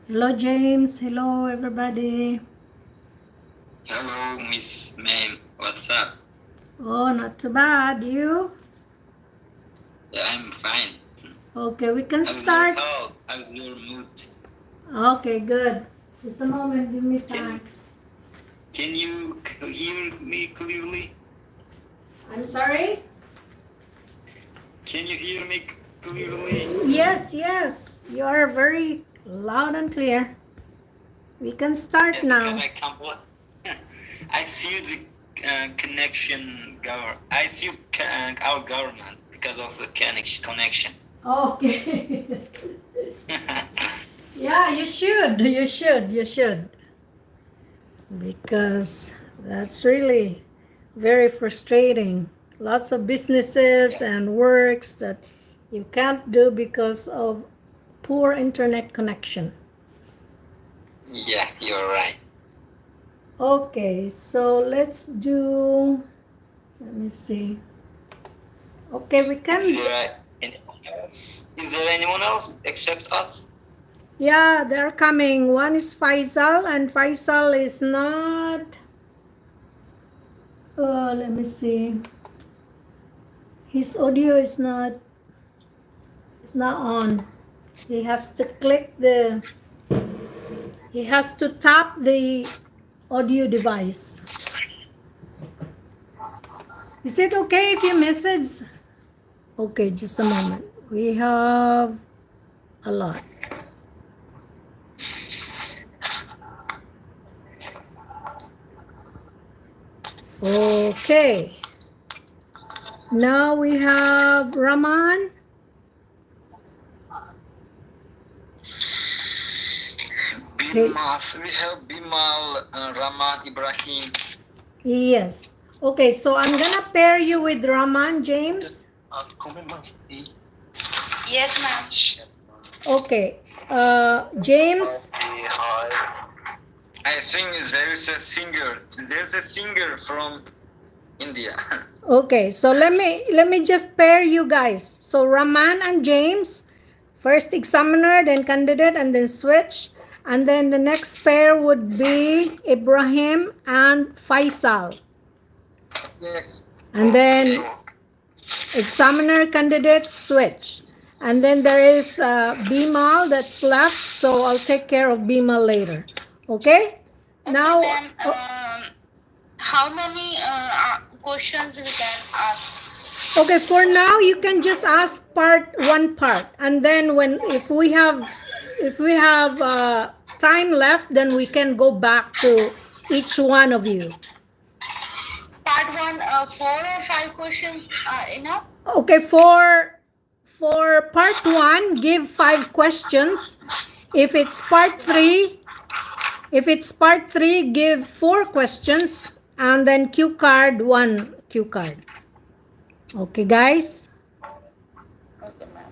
Hello, James. Hello, everybody. Hello, Miss Ma'am. What's up? Oh, not too bad. You? Yeah, I'm fine. Okay, we can How's your start. health? How's your mood? Okay, good. Just a moment. Give me time. Can you hear me clearly? I'm sorry? Can you hear me clearly? Yes, yes. You are very loud and clear. We can start Yeah, because now. I can't. I see the connection. I see our government because of the connection. Okay. Yeah, you should. You should. You should. Because that's really very frustrating. Lots of businesses Yeah. and works that you can't do because of poor internet connection. Yeah, you're right. Okay, so let's do, let me see. Okay, we Is can, there anyone else? Is there anyone else except us? yeah, they're coming. One is Faisal, and Faisal is not, let me see. His audio is not, it's not on. He has to click the, he has to tap the audio device. Is it okay if you message? Okay, just a moment. We have a lot. Okay. Now we have Raman. Okay. We have Bimal, Raman, Ibrahim. Yes. Okay, so I'm gonna pair you with Raman, James. Yes, ma'am. Okay. James. I think there's a singer. There's a singer from India. Okay, so let me just pair you guys. So Raman and James, first examiner, then candidate, and then switch. And then the next pair would be Ibrahim and Faisal. Yes. And then examiner, candidate, switch. And then there is Bimal that's left, so I'll take care of Bimal later. Okay? Now, Ma'am, how many questions we can ask? okay, for now you can just ask one part, and then when if we have time left, then we can go back to each one of you. Part one, 4 or 5 questions are enough. Okay, for part one, give 5 questions. If it's part three, give 4 questions, and then cue card one cue card. Okay, guys. Okay, ma'am.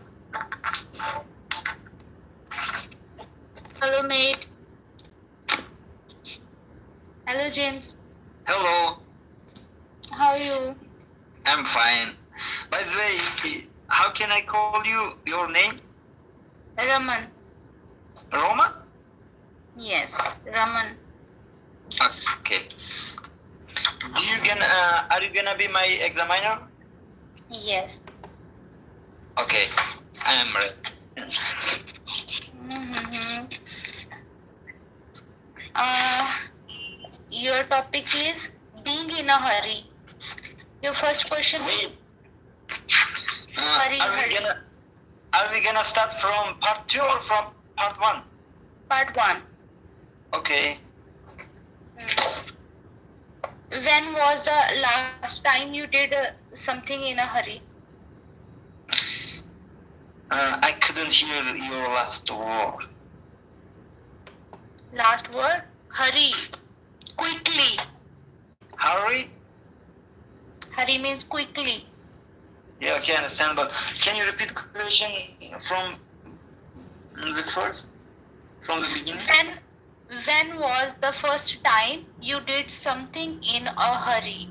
Hello, mate. Hello, James. Hello. How are you? I'm fine. By the way, how can I call you? Your name? Raman. Roman? Yes, Raman. Okay. Are you gonna be my examiner? Yes. Okay, I am ready. Mm-hmm. Your topic is being in a hurry. Your first question is hurry. Are we gonna start from part 2 or from part 1? Part 1. Okay. When was the last time you did something in a hurry? I couldn't hear your last word. Last word? Hurry. Quickly. Hurry? Hurry means quickly. Yeah, okay, I understand, but can you repeat the question from the first? From the beginning? When was the first time you did something in a hurry?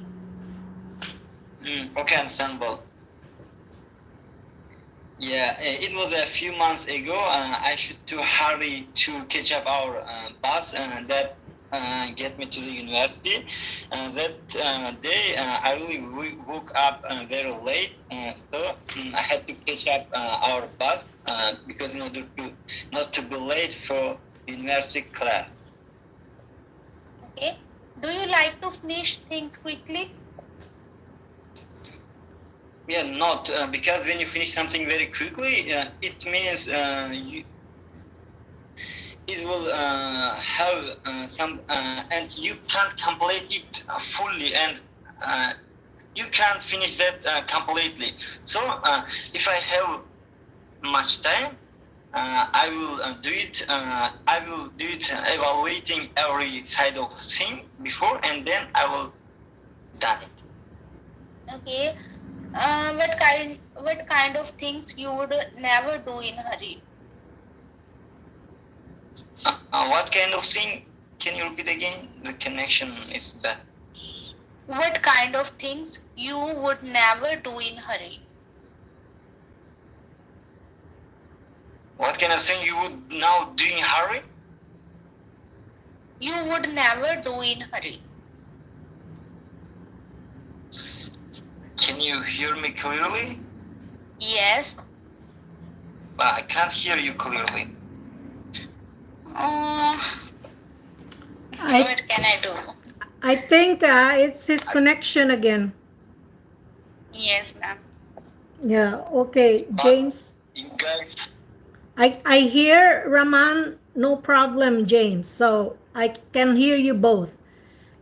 Okay, understandable. Yeah, it was a few months ago. I should to hurry to catch up our bus that get me to the university. That day, I really woke up very late, so I had to catch up our bus because in order to not to be late for university class. Okay. Do you like to finish things quickly? Yeah, not because when you finish something very quickly, it means it will have some and you can't complete it fully, and you can't finish that completely. So if I have much time, I will do it. I will do it evaluating every side of thing before, and then I will done it. Okay. What kind of things you would never do in a hurry? What kind of thing? Can you repeat again? The connection is bad. What kind of things you would never do in a hurry? What kind of thing you would now do in hurry? You would never do in a hurry. Can you hear me clearly? Yes. But I can't hear you clearly. What can I do? I think it's his connection again. Yes, ma'am. Yeah, okay, James. You guys. I hear Raman, no problem, James. So I can hear you both.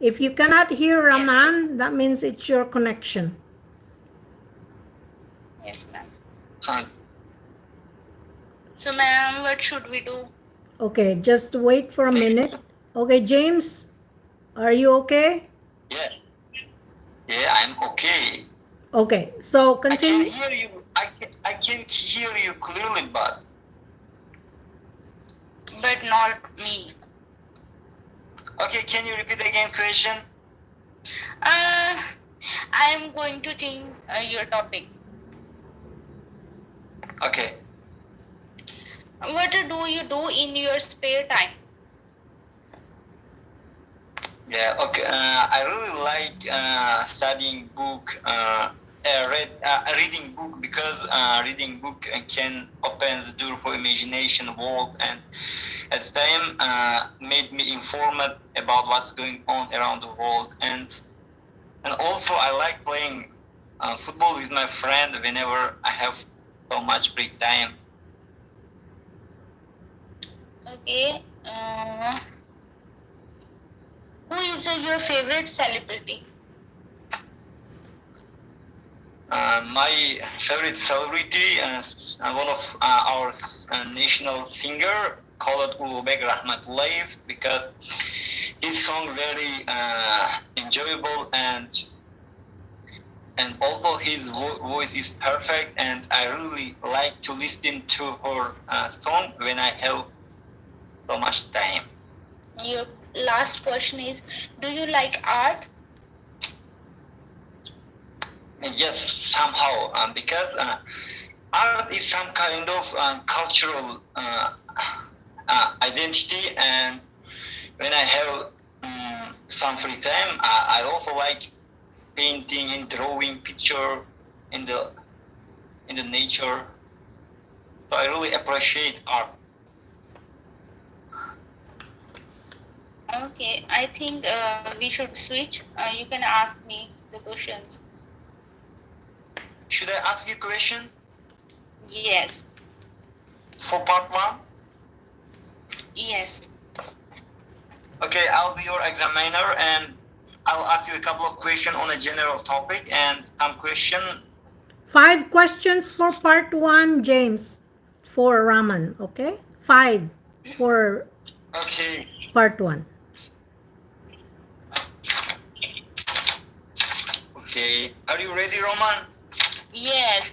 If you cannot hear Raman, that means it's your connection. Yes, ma'am. So, ma'am, what should we do? Okay, just wait for a minute. Okay, James, are you okay? Yeah. Yeah, I'm okay. Okay, so continue. I can hear you. I can hear you clearly, but not me. Okay, can you repeat again question? I am going to change your topic. Okay. What do you do in your spare time? Yeah, okay. I really like studying book, reading book, because reading book can open the door for imagination world, and at the time made me informed about what's going on around the world, and also I like playing football with my friend whenever I have so much free time. Okay. Who is your favorite celebrity? My favorite celebrity, one of our national singer, called Rahmatullah, because his song very enjoyable, and although his voice is perfect, and I really like to listen to her song when I have so much time. Your last question is, do you like art? Yes, somehow, because art is some kind of cultural identity, and when I have some free time, I also like painting and drawing picture in the nature. So I really appreciate art. Okay, I think we should switch. You can ask me the questions. Should I ask you a question? Yes. For part one? Yes. Okay, I'll be your examiner, and I'll ask you a couple of questions on a general topic, and some question. 5 questions for part 1, James, for Raman, okay? 5 for part 1. Okay, are you ready, Raman? Yes.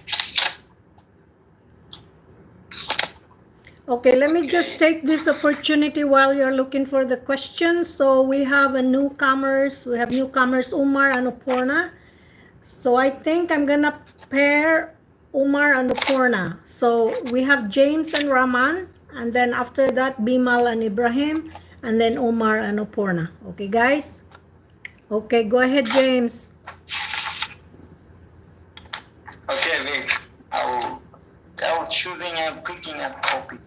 Okay, let me just take this opportunity while you're looking for the questions. So we have newcomers. We have newcomers Umar and Oporna. So I think I'm gonna pair Umar and Oporna. So we have James and Raman, and then after that, Bimal and Ibrahim, and then Umar and Oporna. Okay, guys? Okay, go ahead, James. Okay, wait. I will choosing and picking a topic.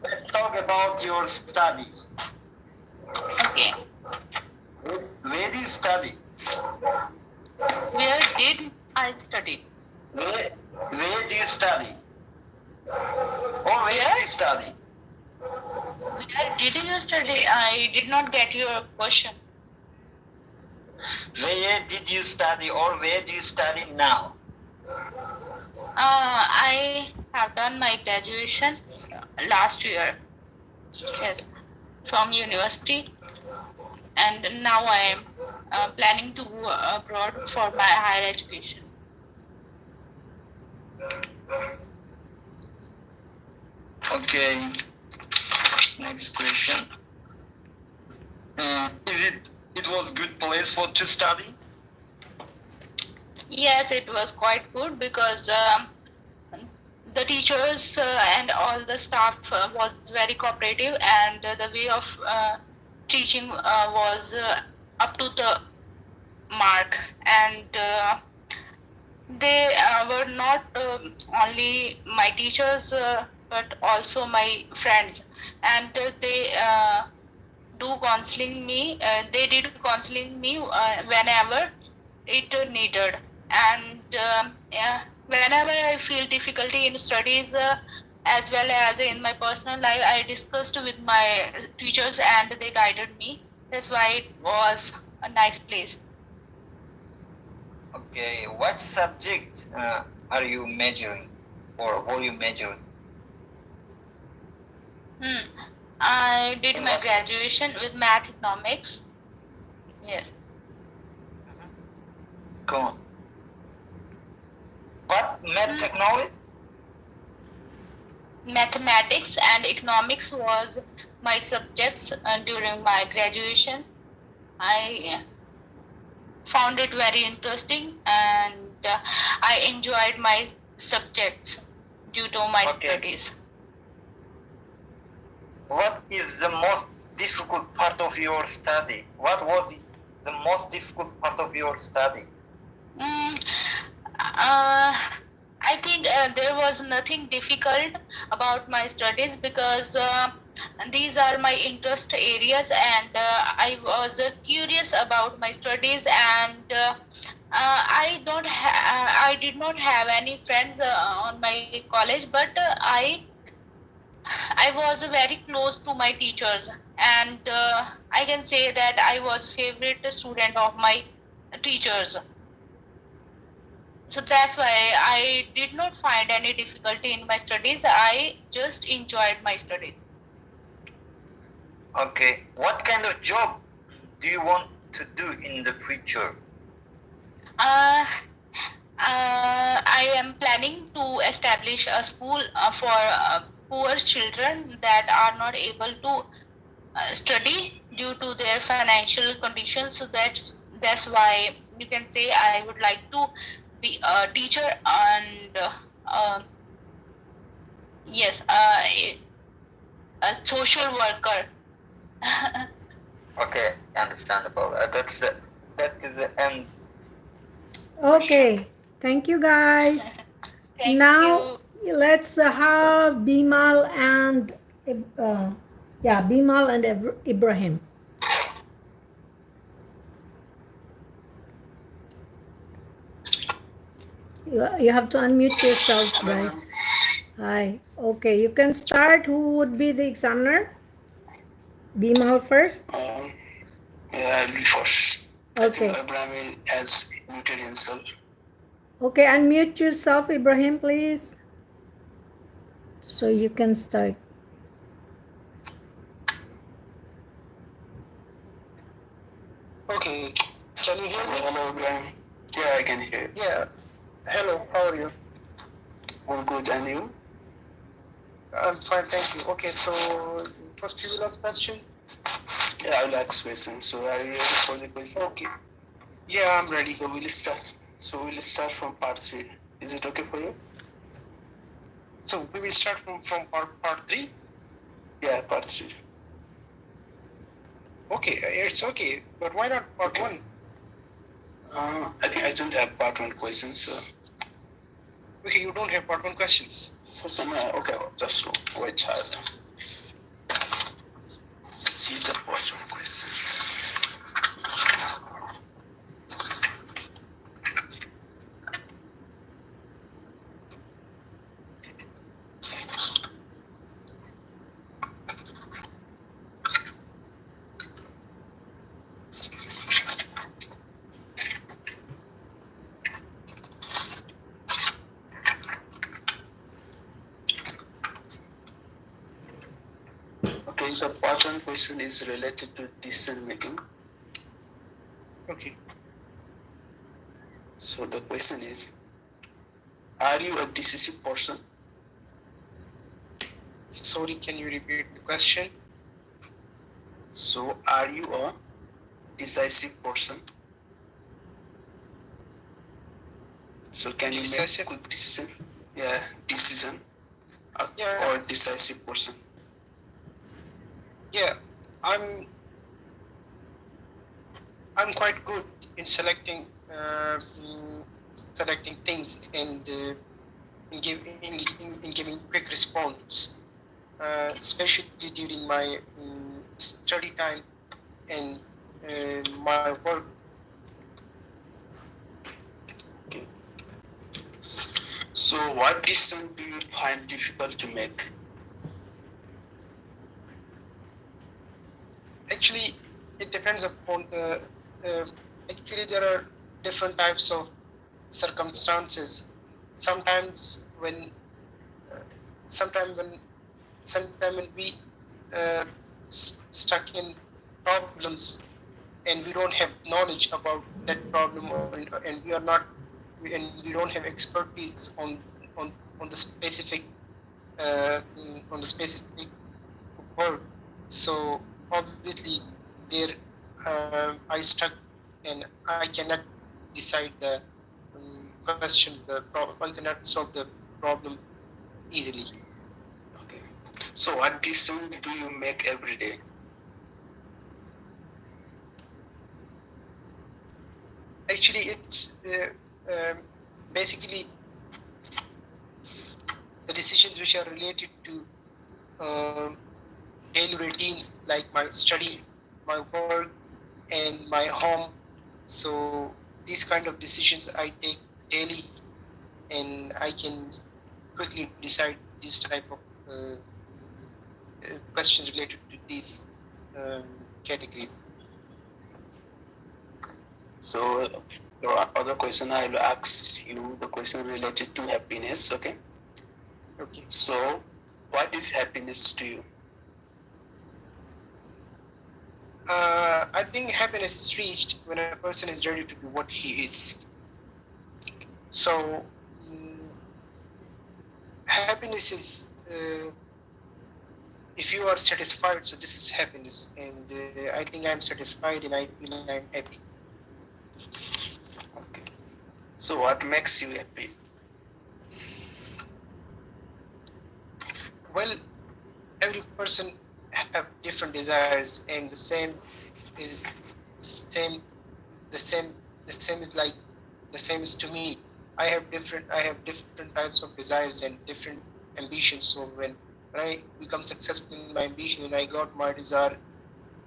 Let's talk about your study. Okay. Where do you study? Where did I study? Where do you study? Or where do you study? Where did you study? I did not get your question. Where did you study or where do you study now? I have done my graduation last year. Yes, from university, and now I am planning to go abroad for my higher education. Okay. Next question. It was good place for to study? Yes, it was quite good because the teachers and all the staff was very cooperative, and the way of teaching was up to the mark, and they were not only my teachers but also my friends, and they did counseling me whenever it needed, and whenever I feel difficulty in studies as well as in my personal life, I discussed with my teachers and they guided me. That's why it was a nice place. Okay. What subject are you majoring or were you majoring? I did my graduation with math economics. Yes. Come on. What? Math technology? Mathematics and economics was my subjects during my graduation. I found it very interesting, and I enjoyed my subjects due to my studies. What is the most difficult part of your study? What was the most difficult part of your study? I think there was nothing difficult about my studies because these are my interest areas, and I was curious about my studies, and I did not have any friends on my college, but I was very close to my teachers, and I can say that I was a favorite student of my teachers. So that's why I did not find any difficulty in my studies. I just enjoyed my studies. Okay. What kind of job do you want to do in the future? I am planning to establish a school for poor children that are not able to study due to their financial conditions. So that's why you can say I would like to be a teacher and yes, a social worker. Okay, understandable. That is the end. Okay, thank you, guys. Thank Now, you. let's have Bimal and Bimal and Ibrahim. You have to unmute yourselves, guys. Hi. Okay, you can start. Who would be the examiner? Bimal first? Yeah, I'll be first. Okay. I think Ibrahim has muted himself. Okay, unmute yourself, Ibrahim, please. So you can start. Okay, can you hear me? Hello, Ibrahim. Yeah, I can hear you. Yeah. Hello, how are you? I'm good, and you? I'm fine, thank you. Okay, so first you will ask question? Yeah, I will ask question. So are you ready for the question? Okay. Yeah, I'm ready. So we'll start. So we'll start from part 3. Is it okay for you? So we will start from part 3? Yeah, part 3. Okay, it's okay. But why not part Okay. 1? I think I don't have part 1 questions. So. Okay, you don't have part 1 questions. For some, okay, just wait, child. See the part 1 question. Okay, the part 1 question is related to decision making. Okay. So the question is, are you a decisive person? Sorry, can you repeat the question? So are you a decisive person? So can Decisive? you make good decision? Yeah, decision. Yeah. Or decisive person. Yeah, I'm quite good in selecting things and in giving quick response, especially during my study time and my work. Okay. So what decision do you find difficult to make? Actually, it depends upon the. Actually, there are different types of circumstances. Sometimes when we stuck in problems and we don't have knowledge about that problem, and we are not, and we don't have expertise on the specific work. So obviously, there I stuck, and I cannot decide the questions. I cannot solve the problem easily. Okay. So what decision do you make every day? Actually, it's basically the decisions which are related to daily routines, like my study, my work, and my home. So these kind of decisions I take daily, and I can quickly decide this type of questions related to these categories. So your other question, I will ask you the question related to happiness. Okay. Okay. So what is happiness to you? I think happiness is reached when a person is ready to do what he is. So happiness is if you are satisfied, so this is happiness, and I think I'm satisfied and I feel I'm happy. Okay. So what makes you happy? Well, every person have different desires, and the same is to me. I have different types of desires and different ambitions. So when I become successful in my ambition and I got my desire,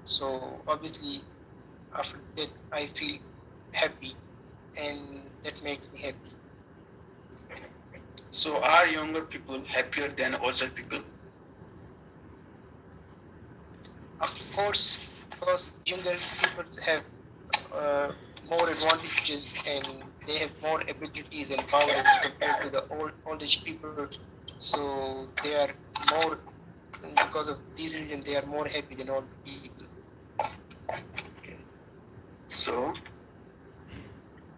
so obviously after that I feel happy, and that makes me happy. So are younger people happier than older people? Of course, because younger people have more advantages and they have more abilities and powers compared to the old age people. So they are more, because of these reasons, they are more happy than old people. So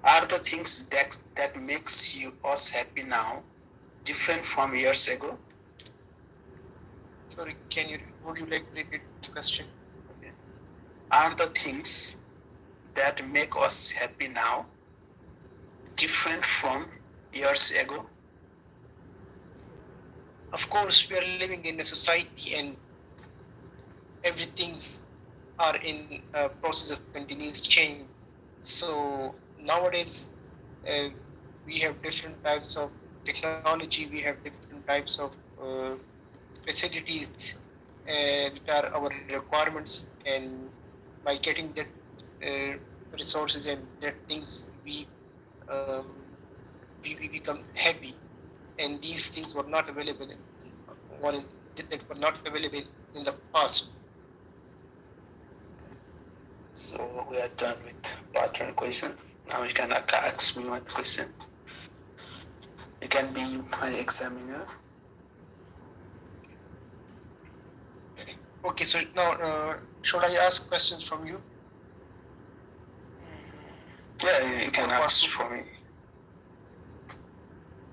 Are the things that makes us happy now different from years ago? Sorry, would you like to repeat the question? Okay. Are the things that make us happy now different from years ago? Of course, we are living in a society and everything's are in a process of continuous change. So nowadays, we have different types of technology, we have different types of facilities that are our requirements, and by getting that resources and that things, we become happy, and these things were not available that were not available in the past. So we are done with part 1 question. Now you can ask me one question. You can be my examiner. Okay, so now should I ask questions from you? Yeah, you can ask for me.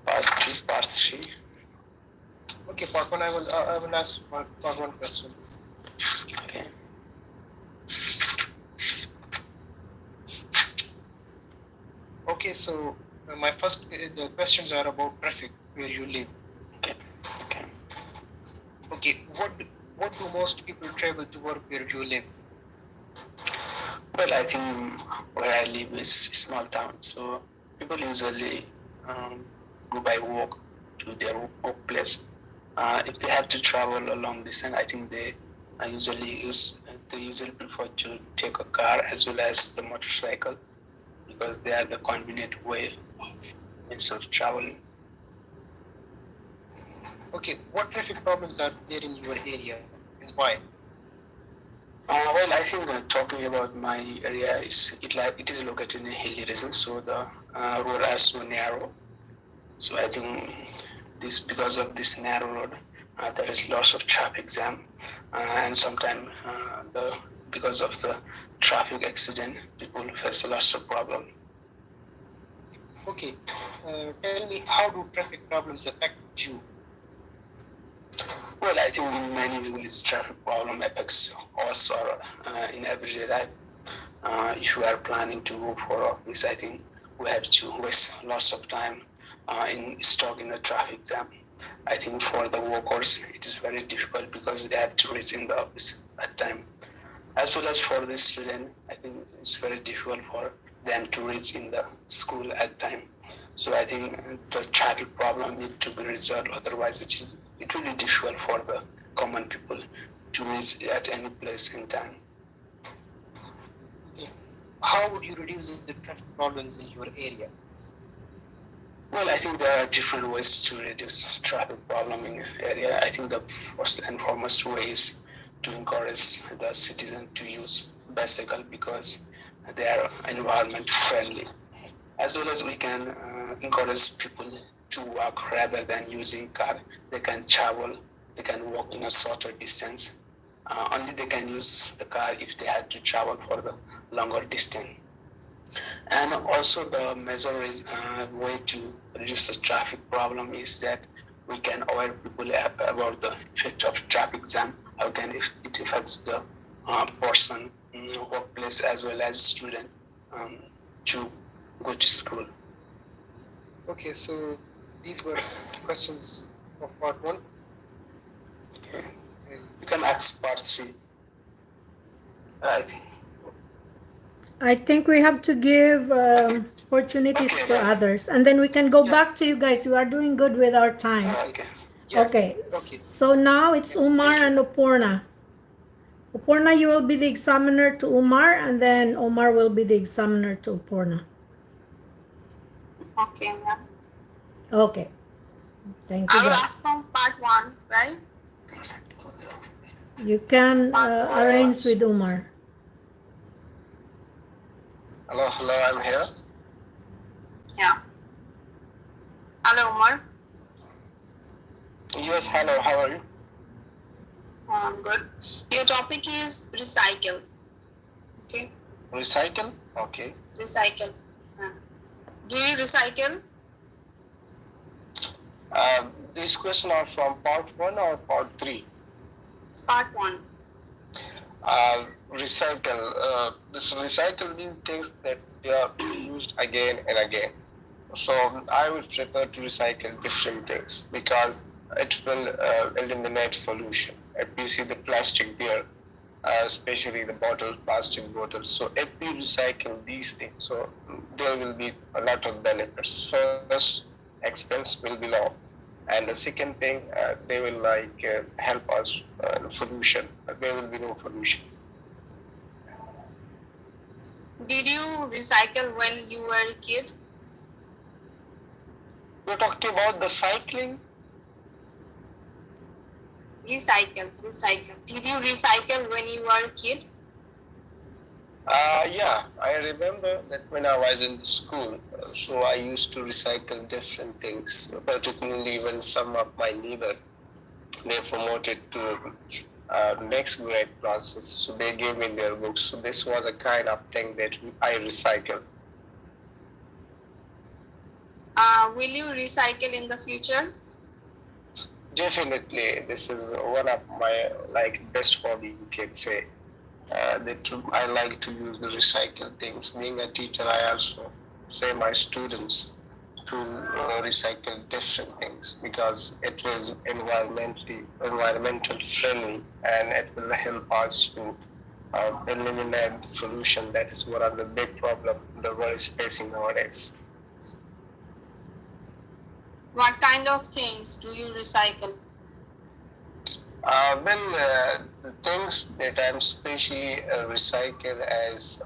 Part 2, part 3. Okay, part 1 I will ask part 1 questions. Okay. Okay, so my first the questions are about traffic where you live. Okay. Okay, what do most people travel to work where you live? Well, I think where I live is a small town, so people usually go by walk to their workplace. If they have to travel a long distance, I think they usually prefer to take a car as well as the motorcycle, because they are the convenient way of means of traveling. Okay, what traffic problems are there in your area and why? Well, I think talking about my area it is located in a hilly region, so the roads are so narrow. So I think because of this narrow road, there is lots of traffic jam, and sometimes because of the traffic accident, people face lots of problem. Okay, tell me, how do traffic problems affect you? Well, I think in many ways traffic problem affects us or in everyday life. If we are planning to go for office, I think we have to waste lots of time in stuck in a traffic jam. I think for the workers, it is very difficult because they have to reach in the office at time. As well as for the student, I think it's very difficult for them to reach in the school at time. So I think the traffic problem needs to be resolved. Otherwise, it will be difficult for the common people to reach at any place in time. Okay. How would you reduce the traffic problems in your area? Well, I think there are different ways to reduce traffic problem in your area. I think the first and foremost way is to encourage the citizen to use bicycle because they are environment friendly. As well as we can encourage people to walk rather than using car. They can travel, they can walk in a shorter distance. Only they can use the car if they had to travel for the longer distance. And also the major way to reduce the traffic problem is that we can aware people about the effect of traffic jam, how can it affect the person, workplace as well as student to go to school. Okay, so these were questions of part 1. Okay. You can ask part 3. I think we have to give opportunities to others, and then we can go back to you guys. You are doing good with our time. Okay. Yeah. Okay. So now it's Umar and Oporna. Oporna, you will be the examiner to Umar, and then Omar will be the examiner to Oporna. Okay, ma'am. Okay. Thank you, I will guys. ask from part 1, right? You can arrange with Umar. Hello, I'm here. Yeah. Hello, Umar. Yes, hello, how are you? Good. Your topic is recycle. Okay. Recycle? Okay. Recycle. Do you recycle? These questions are from part 1 or part 3? It's part 1. Recycle. This recycle means things that they are used again and again. So I would prefer to recycle different things because it will eliminate pollution. If you see the plastic there, especially the plastic bottles. So if we recycle these things, so there will be a lot of benefits. First, expense will be low. And the second thing, they will help us pollution. There will be no pollution. Did you recycle when you were a kid? You're talking about the cycling? Recycle. Did you recycle when you were a kid? Yeah, I remember that when I was in school, so I used to recycle different things, particularly when some of my neighbors, they promoted to next grade classes, so they gave me their books. So this was a kind of thing that I recycled. Will you recycle in the future? Definitely, this is one of my best hobby, you can say. That I like to use the recycled things. Being a teacher, I also say my students to recycle different things because it is environmental friendly and it will help us to eliminate pollution. That is one of the big problem the world is facing nowadays. What kind of things do you recycle? The things that I'm especially recycle as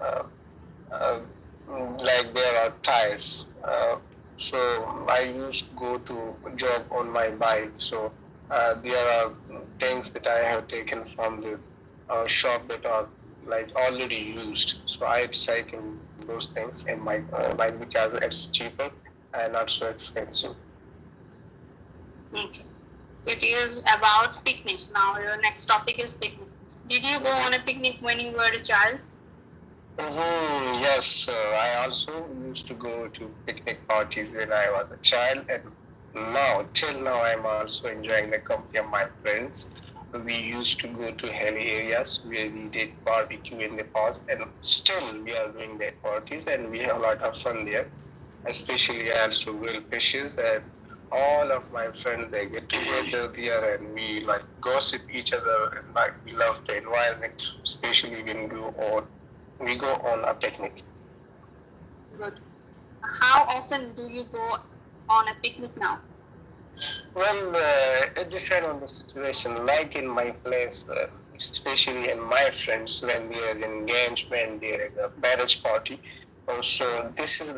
there are tires. So I used to go to job on my bike. So there are things that I have taken from the shop that are already used. So I recycle those things in my bike because it's cheaper and not so expensive. Okay. It is about picnic. Now your next topic is picnic. Did you go on a picnic when you were a child? Yes, I also used to go to picnic parties when I was a child, and till now, I'm also enjoying the company of my friends. We used to go to hilly areas where we did barbecue in the past, and still we are doing that parties, and we have a lot of fun there. Especially I also grill fishes, and all of my friends, they get together there and we gossip each other, and we love the environment, especially when we go on a picnic. Good. How often do you go on a picnic now? Well, it depends on the situation. Like in my place, especially in my friends, when there is engagement, there is a marriage party. So this is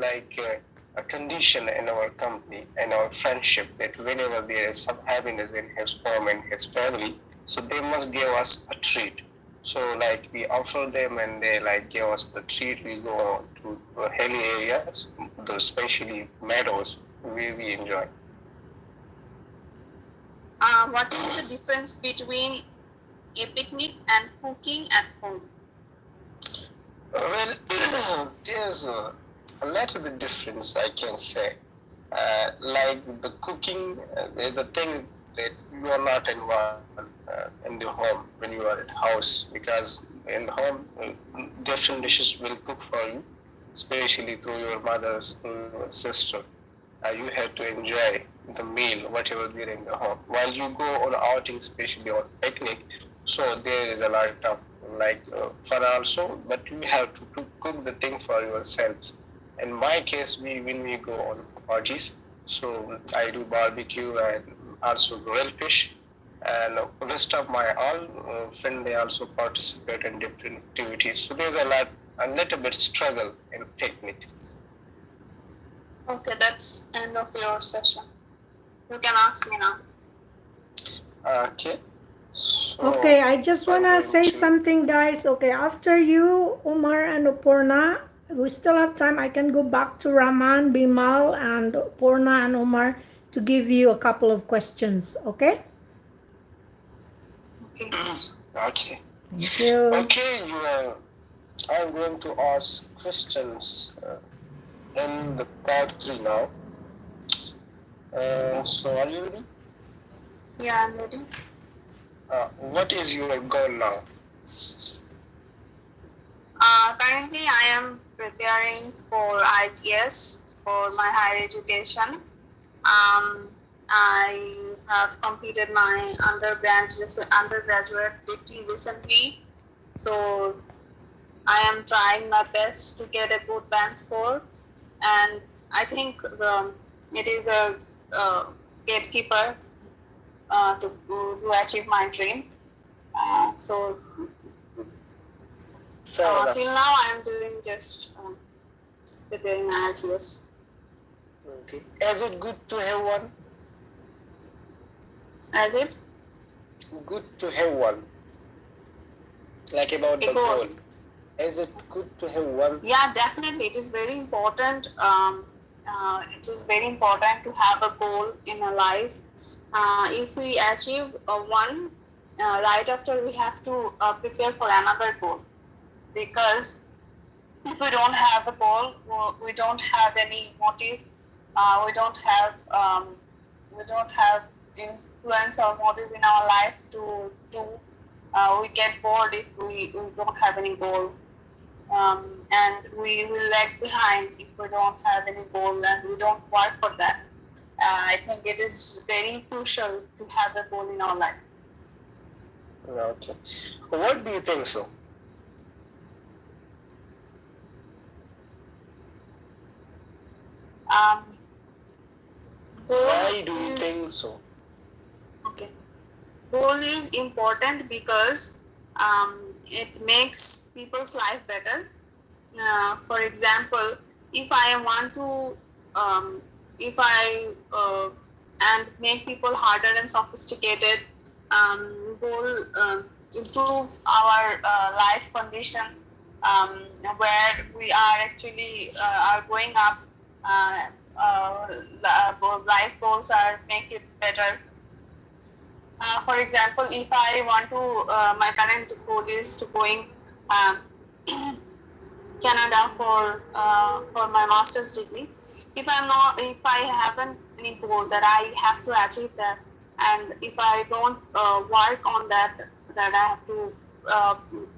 a condition in our company and our friendship that whenever there is some happiness in his home and his family, so they must give us a treat. So we offer them and they give us the treat. We go on to hilly areas, especially meadows, where we enjoy. What is the difference between a picnic and cooking at home? Well, there's a little bit difference, I can say. The cooking, the thing that you are not involved in the home when you are at house, because in the home, different dishes will cook for you, especially through your mother's, through your sister. You have to enjoy the meal, whatever there in the home. While you go on outing, especially on picnic, so there is a lot of fun also, but you have to cook the thing for yourselves. In my case, when we go on parties, so I do barbecue and also grill fish, and the rest of my all friends, they also participate in different activities. So there's a little bit struggle in picnic. Okay, that's end of your session. You can ask me now. Okay. So Okay, I just want to say something, guys. Okay, after you, Umar and Oporna, we still have time. I can go back to Raman, Bimal, and Oporna and Umar to give you a couple of questions. Okay? Okay. Thank you. Okay, I'm going to ask questions in the part 3 now. So are you ready? Yeah, I'm ready. What is your goal now? Currently, I am preparing for IELTS for my higher education. I have completed my undergraduate degree recently, so I am trying my best to get a good band score, and I think it is a gatekeeper to achieve my dream. So till now, I am doing just preparing IELTS. Okay. Is it good to have one? Is it good to have one? Like about the goal. Is it good to have one? Yeah, definitely. It is very important. It is very important to have a goal in a life. If we achieve one, right after we have to prepare for another goal. Because if we don't have a goal, we don't have any motive. We don't have influence or motive in our life to do. We get bored if we don't have any goal. And we will lag behind if we don't have any goal and we don't work for that. I think it is very crucial to have a goal in our life. Okay. What do you think so? Why do you think so? Okay. Goal is important because it makes people's life better. For example, if I want to, and make people harder and sophisticated, goal improve our life condition, where we are actually are going up. Life goals are make it better. For example, if I want to, my current goal is to going Canada for my master's degree. If I haven't any goal that I have to achieve that, and if I don't work on that I have to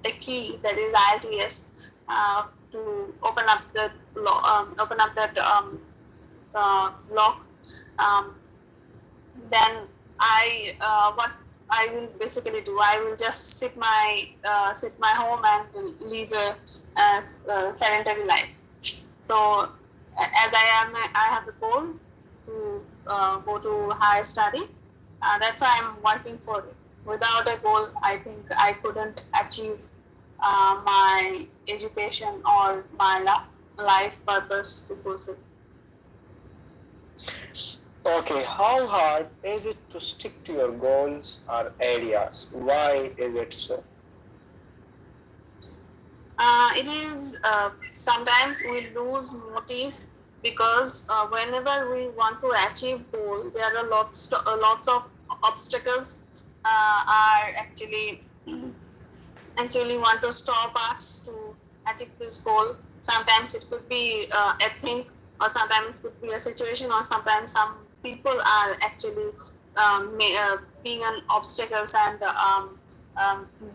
a key that is IELTS to open up that lock. Then what I will basically do, I will just sit my home and live a sedentary life. So as I have a goal to go to higher study. That's why I'm working for it. Without a goal, I think I couldn't achieve my education or my life purpose to fulfill. Okay, how hard is it to stick to your goals or areas? Why is it so? It is sometimes we lose motive because whenever we want to achieve goal, there are lots of obstacles are actually want to stop us to achieve this goal. Sometimes it could be a thing, or sometimes it could be a situation, or sometimes some people are actually being an obstacles and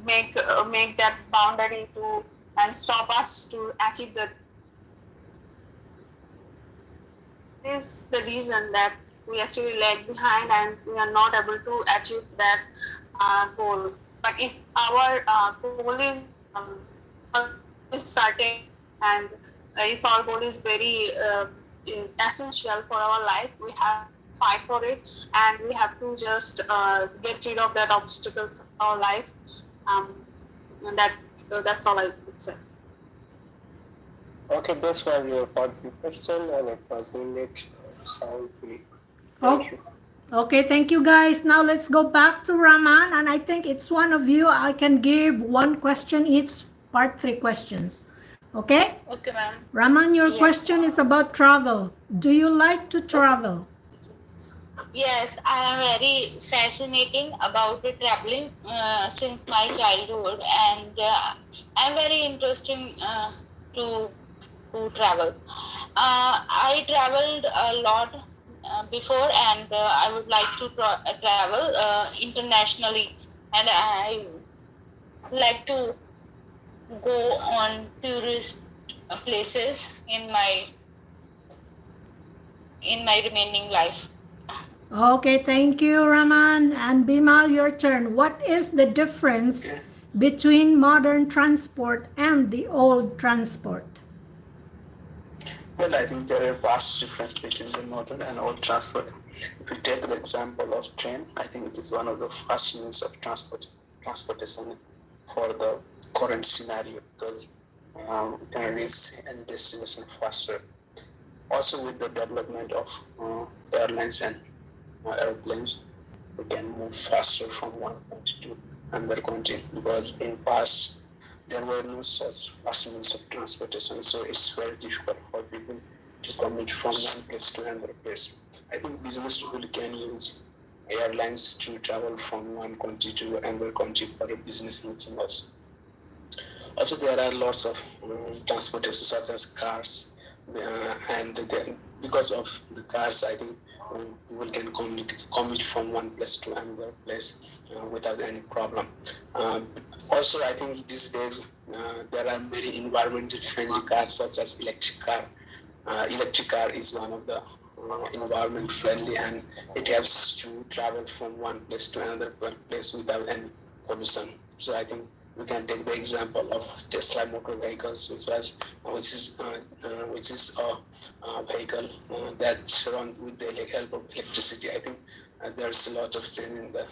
make that boundary to and stop us to achieve the. This is the reason that we actually lag behind and we are not able to achieve that goal. But if our goal is starting, and if our goal is very essential for our life, we have to fight for it, and we have to just get rid of that obstacles in our life. And that's all I would say. Okay, this was your first question, and it was indeed soundful. Thank you. Okay, thank you guys. Now let's go back to Raman, and I think it's one of you. I can give one question each, part 3 questions. Okay? Okay, ma'am. Raman, your question is about travel. Do you like to travel? Yes, I am very fascinating about the traveling since my childhood, and I'm very interested to to travel. I traveled a lot before, and I would like to travel internationally, and I like to go on tourist places in my remaining life. Okay, thank you, Raman. And Bimal, your turn. What is the difference Okay. between modern transport and the old transport? Well, I think there are vast difference between the modern and old transport. If we take the example of train, I think it is one of the first means of transportation for the current scenario because it can reach any destination faster. Also, with the development of airlines and airplanes, we can move faster from one country to another country because in past there were no such fast means of transportation, so it's very difficult for people to commute from one place to another place. I think business people can use airlines to travel from one country to another country for a business meeting also. Also, there are lots of transportation such as cars, and then because of the cars, I think people can commute from one place to another place without any problem. Also, I think these days there are many environmentally friendly cars such as electric car. Electric car is one of the environment friendly, and it helps to travel from one place to another place without any pollution. So I think we can take the example of Tesla motor vehicles, which is a vehicle that runs with the help of electricity. I think there's a lot of change in the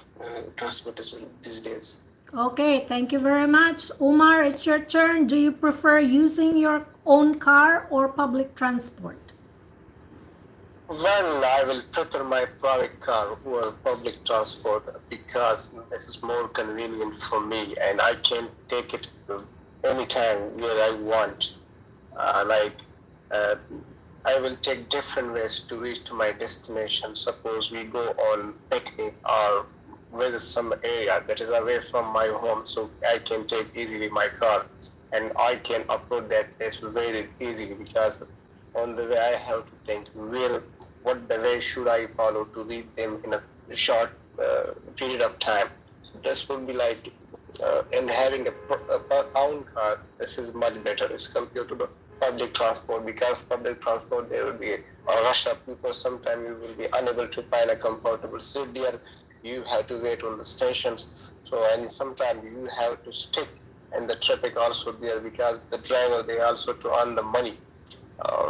transportation these days. Okay, thank you very much. Umar, it's your turn. Do you prefer using your own car or public transport? Well, I will prefer my private car over public transport because this is more convenient for me and I can take it anytime where I want. Like, I will take different ways to reach to my destination. Suppose we go on picnic or visit some area that is away from my home, so I can take easily my car and I can approach that place very easily because on the way I have to think what the way should I follow to reach them in a short period of time. So this would be like, and having a own car, this is much better as compared to the public transport because public transport there will be a rush of people. Sometimes you will be unable to find a comfortable seat there. You have to wait on the stations. So and sometimes you have to stick in the traffic also there because the driver they also to earn the money.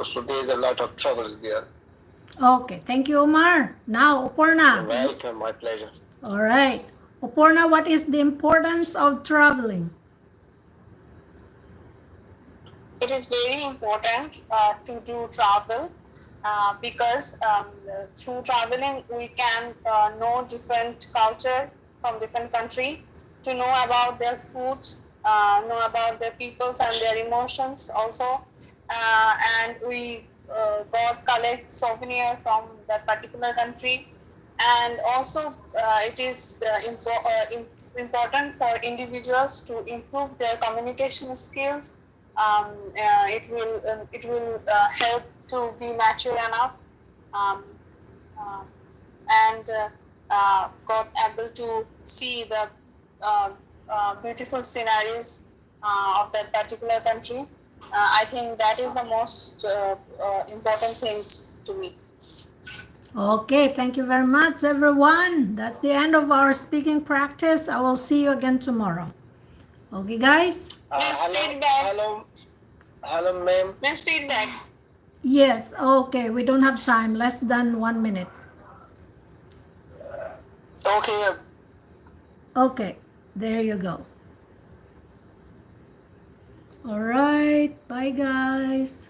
So there is a lot of troubles there. Okay, thank you, Umar. Now, Oporna. Welcome, my pleasure. All right. Oporna, what is the importance of traveling? It is very important to do travel because through traveling we can know different culture from different country, to know about their foods, know about their peoples and their emotions also, and we got collect souvenir from that particular country. And also it is important for individuals to improve their communication skills. It will help to be mature enough, um, uh, and got able to see the beautiful scenarios of that particular country. I think that is the most important things to me. Okay, thank you very much, everyone. That's the end of our speaking practice. I will see you again tomorrow. Okay, guys? Hello, ma'am. Next feedback. Yes, okay. We don't have time. Less than 1 minute. Okay. Okay, there you go. All right, bye, guys.